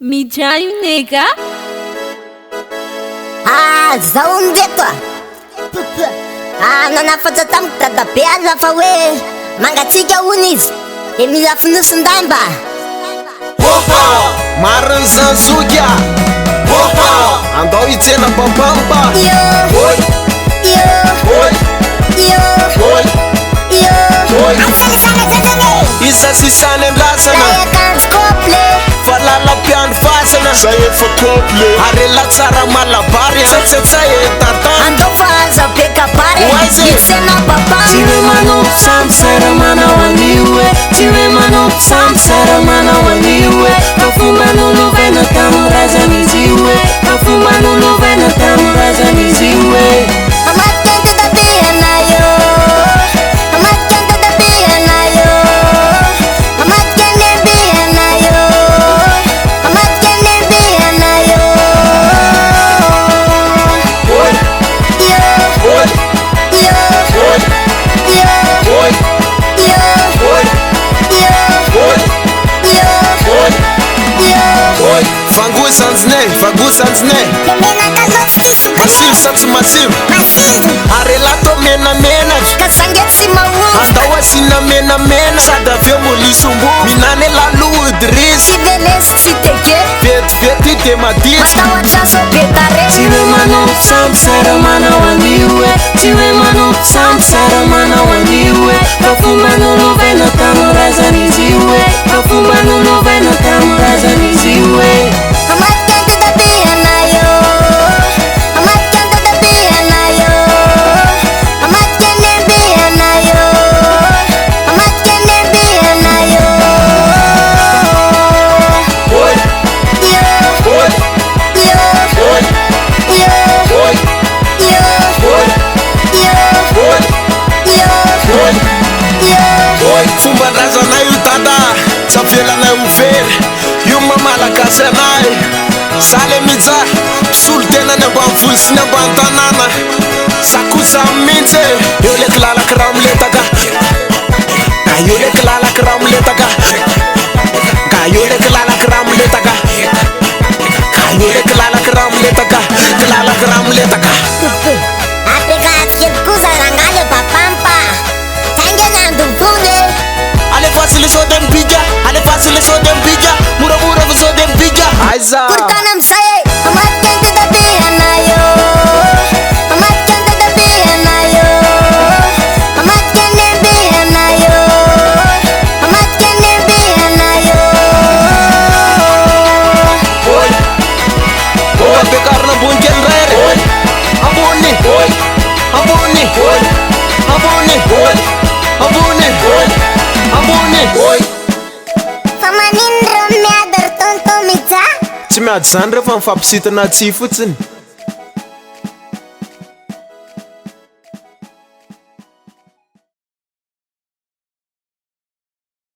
MIJAH io nega. Zaho ndeto nanafatsa tamiko dadabe lafa hoe mangatsika hony izy e mila finosin-damba. Mariny zanzoka andao hitsena bambamba iza sisany anlasana fa lala-piano fasana zay efa komple are latsara malabary tsatsetsay tatana andao fa aza be kabary hitsena babamba. Tsy hoe manao samby sara manao an'io e, tsy hoe manao samby sara manao an'io e, fa fomba nolovaina tamin'ny razan'izy io e, fa fomba nolovaina tamin'ny razan'izy io e. Vagosandzinay masiro sa tsy masiro are lato menamenatra ka sangetsi maozy andao asina menamena sady aveo molisombo minane lalohody risy tsy velesy tsy teke vetivety de maditsy atao atsaso betare. Tsy hoe manao samby sara manao an'io e, tsy hoe manao samby sara manao an'io e, fa fomba nolovaina tamin'ny razan'izy io e, fa fomba nolovaina tamin'ny razan'izy io e. Fomban-drazana io tada savelanay overy io mamalagasy anay zale mijaha solo tena ny ambanivoly sy ny ambany tanàna sakoza mihitsy eo leky lalaky raha miletaka ka eo leky lalaky raha miletaka ka eo leky lalaky raha miletaka ka eo leky lalaky raha miletaka ka lalaky raha miletaka apekatikely kosa rangale bapampa sangenandovone ALEFASO le sode MIJAH, ALEFASO le sode MIJAH, mura-mura le sode MIJAH. Aiza kurtana msaye amatkende dabiyanayo amatkende dabiyanayo amatkende biyanayo amatkende biyanayo bekarna bunken rere abuni abuni abuni abuni famanindro miadar tonto MIJAH. tsy miady zany rehefa mifampisitana tsy fotsiny.